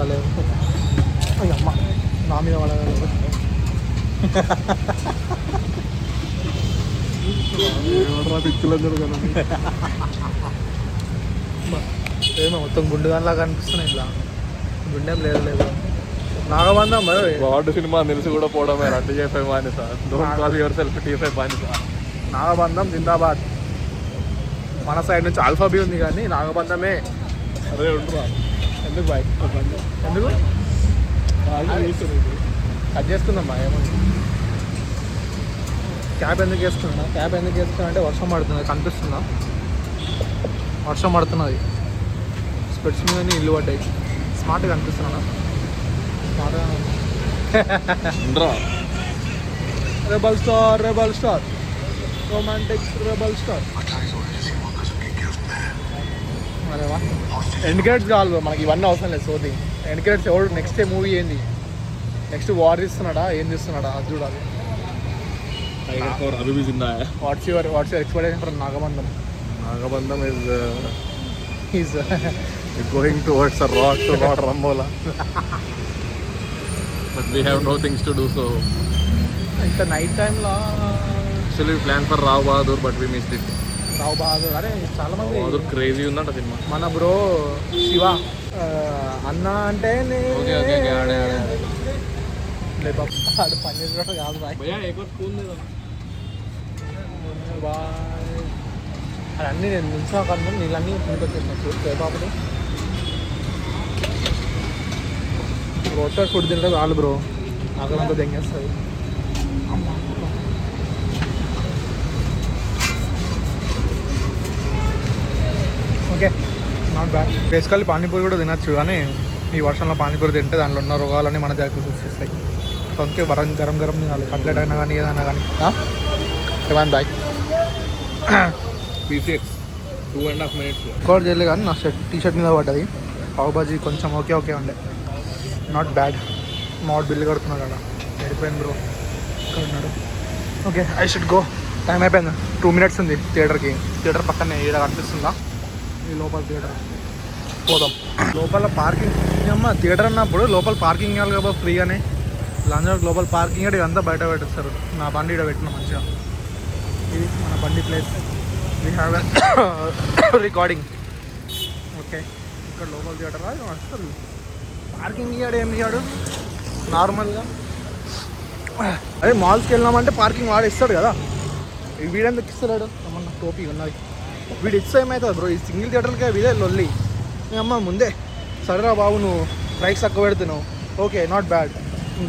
పడలేదు. అమ్మ నా మీద పడలేదు. పిచ్చులందరూ కదా ఏమో మొత్తం గుండు దానిలాగా అనిపిస్తున్నాయి. ఇట్లా గుండెం లేదు లేదు. నాగబంధం మరి వాడు సినిమా తెలిసి కూడా పోవడమే T5 బానిస. Don't call your self T5 బానిస. నాగబంధం జిందాబాద్. మన సైడ్ నుంచి ఆల్ఫాబీ ఉంది కానీ నాగబంధమే. అదే ఉంటున్నా ఎందుకు బాయ్ ఎందుకు కట్ చేసుకుందాం బాయ్. ఏమన్నా క్యాబ్ ఎందుకు వేసుకున్నా అంటే వర్షం పడుతుంది కనిపిస్తుందా? వర్షం పడుతున్నది. స్పెట్స్ మీద ఇల్లు పడ్డాయి. స్మార్ట్గా కనిపిస్తున్నా? స్మార్ట్గా rebel star romantic rebel star. అరేవా ఎండ్ క్రెడిట్స్ కావాలి మనకి. ఇవన్నీ అవసరం లేదు. సోది ఎండ్ క్రెడిట్స్ ఎవరు నెక్స్ట్ మూవీ ఏంది, నెక్స్ట్ వార్ తీస్తున్నాడా ఏం తీస్తున్నాడా అది చూడాలి. What's your expectation for Nagabandham? Nagabandham is going towards a rock to not Rambola. But we have no things to do, so ఇంత నైట్ టైంలో actually we planned for Rao Bahadur but we missed it. రావు బహదూర్ అరే చాలా మంది Bahadur crazy ఉందంట cinema. మన bro Shiva అన్న అంటే ఆడు పని చేసినట్టు కాదు బాయ్. అది అన్నీ నేను ముంచా కన్నా నీళ్ళన్నీ ముందుకొచ్చేసినట్టు సేపాపడి రోడ్ సైడ్ ఫుడ్ తింటే చాలు బ్రో. ఆకలంతా దెంగేస్తుంది. Okay not bad. Basically panipuri కూడా తినచ్చు కానీ ఈ వర్షంలో పానీపూరి తింటే దాంట్లో ఉన్న రోగాలన్నీ మన దగ్గరికి వచ్చేస్తాయి. సో అందుకే గరం గరం తినాలి. కట్లెట్ అయినా కానీ ఏదైనా కానీ. ఏమన్నా బాయ్ P6 2.5 minutes. రికార్డ్ చేయలేదు కానీ నా టీ-షర్ట్ మీద పడ్డది. పావు బాజీ కొంచెం ఓకే ఉండే. Not bad. మాడ్ బిల్లు కడుతున్నాడు కదా వెళ్ళిపోయింది బ్రో. ఇక్కడ ఉన్నాడు. Okay I should go. Time అయిపోయింది. 2 minutes ఉంది థియేటర్కి. థియేటర్ పక్కనే ఈడ కనిపిస్తుందా ఈ లోపల థియేటర్. పోదాం. లోపల పార్కింగ్ అమ్మ థియేటర్ అన్నప్పుడు లోపల పార్కింగ్ ఇవ్వాలి కదా ఫ్రీగానే. లంజర్ లోపల పార్కింగ్ అంటే ఇదంతా బయట పెట్టేస్తారు. నా బండి ఇక్కడ పెట్టినా మంచిగా. ఇది మన బండి place. We have recording. Okay ఇక్కడ లోపల థియేటర్ అసలు పార్కింగ్ ఇవ్వడు ఏమి ఇవ్వడు నార్మల్గా. అదే మాల్స్కి వెళ్ళినామంటే పార్కింగ్ వాడు ఇస్తాడు కదా. వీడెందుకు ఇస్తాడు? అమ్మ టోపీ ఉన్నది. వీడు ఇస్తే ఏమవుతుంది బ్రో? ఈ సింగిల్ థియేటర్కే వీడే లొల్లి. అమ్మ ముందే సరేరా బాబు నువ్వు ప్రైస్ తక్కువ పెడుతున్నావు ఓకే నాట్ బ్యాడ్.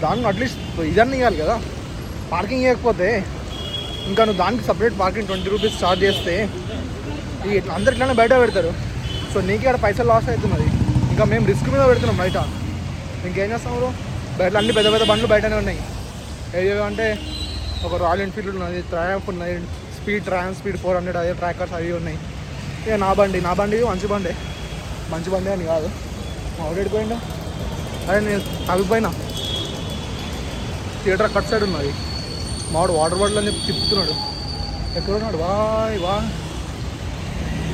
దాన్ని అట్లీస్ట్ ఇదన్నీ ఇవ్వాలి కదా. పార్కింగ్ ఇవ్వకపోతే ఇంకా నువ్వు దానికి సపరేట్ పార్కింగ్ 20 rupees ఛార్జ్ చేస్తే ఇట్లా అందరు ఇట్లానే బయట పెడతారు. సో నీకు ఇక్కడ పైసలు లాస్ అవుతున్నది. ఇంకా మేము రిస్క్ మీద పెడుతున్నాం బయట. ఇంకేం చేస్తాం బ్రో? బయట అన్ని పెద్ద పెద్ద బండ్లు బయటనే ఉన్నాయి. ఏవో అంటే ఒక రాయల్ ఎన్ఫీల్డ్ ఉన్నది, ట్రయంఫ్ ఉన్నది, స్పీడ్ 400 అదే ట్రాకర్స్ అవి ఉన్నాయి. ఇక నా బండి మంచి బండి అని కాదు. మా ఆవిడెడిపోయిందా? అదే నేను అవిపోయినా. థియేటర్ కట్ సైడ్ ఉన్నది. మావాడు వాటర్ బాటిల్ అని చెప్పి తిప్పుతున్నాడు. ఎక్కడున్నాడు? వా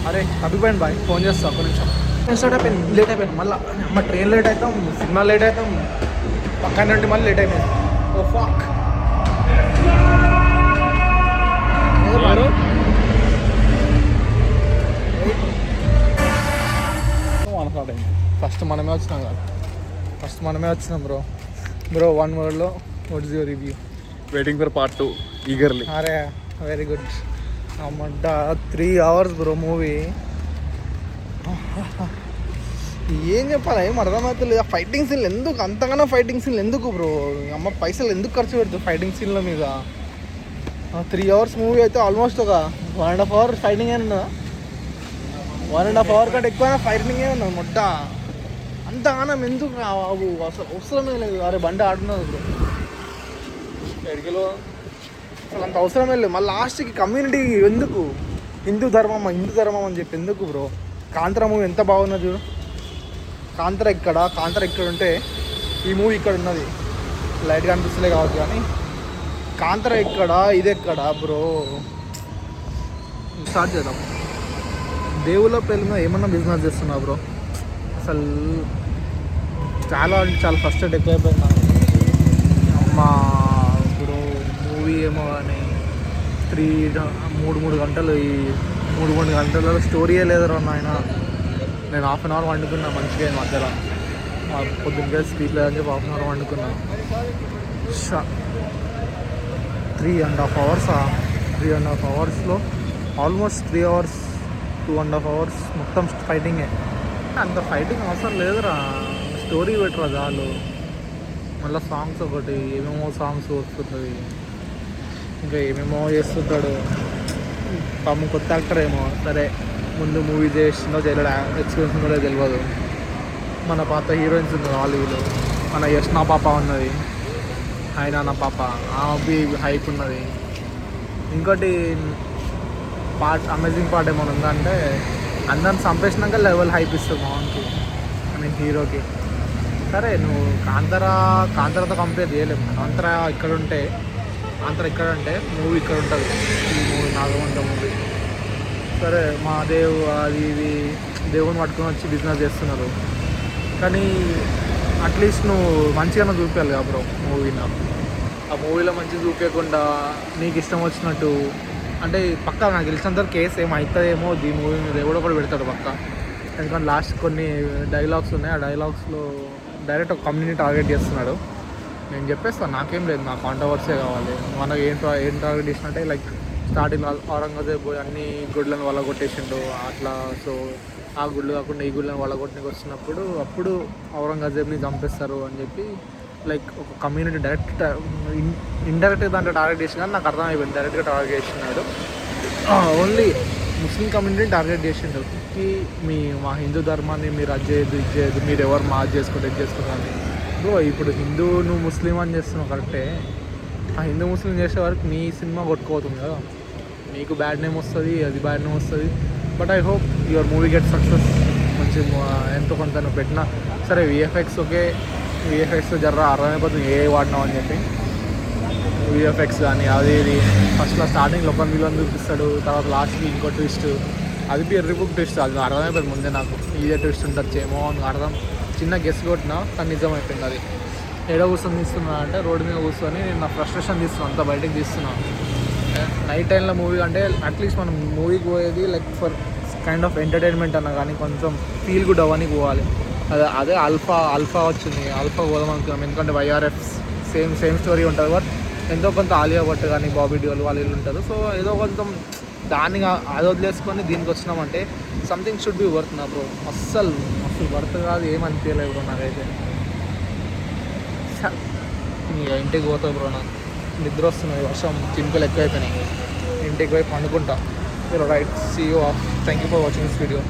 అరే అభిపోయింది బాయ్. ఫోన్ చేస్తా ఒక్క నిమిషం. స్టార్ట్ అయిపోయింది. లేట్ అయిపోయింది మళ్ళీ. అమ్మ ట్రైన్ లేట్ అవుతాం, సినిమా లేట్ అవుతాం, పక్కన నుండి మళ్ళీ లేట్ అయిపోయింది. ఓ ఫాక్. ఫస్ట్ మనమే వచ్చినాం బ్రో 1 wordలో what is your review? Waiting for part 2 eagerly. అరే వెరీ గుడ్. అమ్మంట 3 hours బ్రో మూవీ. ఏం చెప్పాలి ఏం అర్థమవుతుంది. ఆ ఫైటింగ్ సీన్లు ఎందుకు అంతగానో బ్రో? అమ్మ పైసలు ఎందుకు ఖర్చు పెడతారు ఫైటింగ్ సీన్ల మీద? 3 hours మూవీ అయితే ఆల్మోస్ట్ ఒక 1.5 hour ఫైటింగ్ ఉన్నదా? 1.5 hour కంటే ఎక్కువ ఫైటింగే ఉన్నది మొట్ట. అంతగానం ఎందుకు అసలు అవసరమే లేదు. అరే బండి ఆడుతున్నది బ్రో ఎడికిలో అసలు అంత అవసరమే లేదు. మళ్ళీ లాస్ట్కి కమ్యూనిటీ ఎందుకు? హిందూ ధర్మం అని చెప్పి ఎందుకు బ్రో? కాంతార మూవీ ఎంత బాగున్నది చూడు. కాంతార ఇక్కడ ఉంటే ఈ మూవీ ఇక్కడ ఉన్నది. లైట్గా అనిపిస్తలే కావచ్చు కానీ కాంతార ఇక్కడ ఇది ఎక్కడ బ్రో? స్టార్ట్ చేద్దాం. దేవుళ్ళ పేరు మీద ఏమన్నా బిజినెస్ చేస్తున్నా బ్రో? అసలు చాలా అంటే చాలా ఫ్రస్ట్రేట్ ఎక్కువైపోయింది నాకు. అమ్మా ఇప్పుడు మూవీ ఏమో కానీ 3 గంటలు, ఈ 3 గంటలలో స్టోరీయే లేదురా నాయన. నేను హాఫ్ అన్ అవర్ వండుకున్నా మంచిగా మధ్యలో, పొద్దున్నకే స్పీడ్ లేదని చెప్పి హాఫ్ అన్ అవర్ వండుకున్నా. 3.5 అవర్సా? 3.5 అవర్స్లో ఆల్మోస్ట్ 3 అవర్స్, 2.5 అవర్స్ మొత్తం ఫైటింగే. అంత ఫైటింగ్ అవసరం లేదురా, స్టోరీ పెట్టరా చాలు. మళ్ళీ సాంగ్స్ ఒకటి, ఏమేమో సాంగ్స్ వస్తుంటుంది, ఇంకా ఏమేమో చేస్తుంటాడు. పాపం కొత్త యాక్టర్ ఏమో, సరే ముందు మూవీ చేసిందో చేయలేడు, ఎక్స్పీరియన్స్ ఉందో తెలియదు. మన పాత హీరోయిన్స్ ఉంది హాలీవుడ్, మన యష్నా పాప ఉన్నది, హైనా నా పాప, ఆమె హైప్ ఉన్నది. ఇంకోటి పార్ట్, అమేజింగ్ పార్ట్ ఏమైనా ఉందంటే అందరిని చంపేసినాక లెవెల్ హైప్ ఇస్తుంది మోహన్కి, ఐ మీన్ హీరోకి. సరే నువ్వు కాంతారాతో కంపేర్ చేయలేము. కాంతారా ఇక్కడ ఉంటే మూవీ ఇక్కడ ఉంటుంది. ఈ మూవీ నాగవంత మూవీ సరే మహాదేవ్ అది ఇది దేవుని పట్టుకొని వచ్చి బిజినెస్ చేస్తున్నారు, కానీ అట్లీస్ట్ నువ్వు మంచిగా చూపించాలి కదా బ్రో మూవీలో. ఆ మూవీలో మంచిగా చూపించకుండా నీకు ఇష్టం వచ్చినట్టు అంటే పక్కా నాకు తెలిసినంత కేసు ఏమవుతుందేమో ఈ మూవీ మీద ఎవడో కూడా పెడతాడు పక్క. ఎందుకంటే లాస్ట్ కొన్ని డైలాగ్స్ ఉన్నాయి, ఆ డైలాగ్స్లో డైరెక్ట్ ఒక కమ్యూనిటీ టార్గెట్ చేస్తున్నాడు. నేను చెప్పేస్తాను నాకేం లేదు, నాకు కాంట్రవర్సీ కావాలి. మనకు ఏం టార్గెట్ చేసినట్టే లైక్ స్టార్టింగ్ ఔరంగజేబ్ పోయి అన్ని గుడ్లను వల్ల కొట్టేసిండు అట్లా. సో ఆ గుళ్ళు కాకుండా ఈ గుళ్ళని వల్ల కొట్టడానికి వచ్చినప్పుడు అప్పుడు ఔరంగజేబ్ని చంపేస్తారు అని చెప్పి లైక్ ఒక కమ్యూనిటీ డైరెక్ట్ ఇండైరెక్ట్గా దాంట్లో టార్గెట్ చేసిన, కానీ నాకు అర్థమైపోయింది డైరెక్ట్గా టార్గెట్ చేసినాడు. ఓన్లీ ముస్లిం కమ్యూనిటీని టార్గెట్ చేసిండు కి మా హిందూ ధర్మాన్ని మీరు అది చేయదు ఇది చేయదు, మీరు ఎవరు మా చేసుకుంటే ఇది చేసుకుంటారని. బ్రో ఇప్పుడు హిందూ నువ్వు ముస్లిం అని చేస్తున్నావు కరెక్టే, ఆ హిందూ ముస్లిం చేసే వరకు నీ సినిమా కొట్టుకోతుంది కదా, నీకు బ్యాడ్ నేమ్ వస్తుంది, అది బ్యాడ్ నేమ్ వస్తుంది. But I hope your movie get success. మంచి ఎంతో కొంత నువ్వు పెట్టినా సరే, విఎఫ్ఎక్స్ ఓకే, విఎఫ్ఎక్స్ జర్రా అర్థమైపోతుంది ఏ వాడినావు అని చెప్పి. విఎఫ్ఎక్స్ కానీ అది ఇది ఫస్ట్లో స్టార్టింగ్లో ఒక విలన్ చూపిస్తాడు, తర్వాత లాస్ట్కి ఇంకో ట్విస్ట్, అది ఎర్రిబుక్ ట్విస్ట్, అది అర్థమైపోయింది ముందే నాకు ఇదే ట్విస్ట్ ఉండొచ్చేమో అని అర్థం. చిన్న గెస్ కొట్టినా కానీ నిజం అయిపోయింది. అది ఏడో కూర్చొని తీస్తున్నా అంటే రోడ్డు మీద కూర్చొని నేను నా ఫ్రస్ట్రేషన్ తీస్తున్నాను, అంతా బయటకు తీస్తున్నాను. నైట్ టైంలో మూవీ అంటే అట్లీస్ట్ మనం మూవీకి పోయేది like for kind of entertainment అన్నా కానీ కొంచెం ఫీల్ గుడ్ అవ్వడానికి పోవాలి. అదే అల్ఫా వచ్చింది, అల్ఫా పోదాం అనుకున్నాం. ఎందుకంటే వైఆర్ఎఫ్ సేమ్ స్టోరీ ఉంటుంది, బట్ ఎంతో కొంత ఆలియా భట్ కానీ బాబీ డియోల్ వాళ్ళు వీళ్ళు ఉంటారు. సో ఏదో కొంచెం దాన్ని అది వదిలేసుకొని దీనికి వచ్చినామంటే సంథింగ్ షుడ్ బి వర్త్ నా బ్రో. అస్సలు వర్త్ కాదు, ఏమనిపించలేదు బ్రో నాకైతే. ఇంటికి పోతా బ్రో, నాకు నిద్ర వస్తున్నాయి, వర్షం చినుకలు ఎక్కువైపోయినాయి, ఇంటికి పోయి పండుకుంటా. Right, see you off. Thank you for watching this video.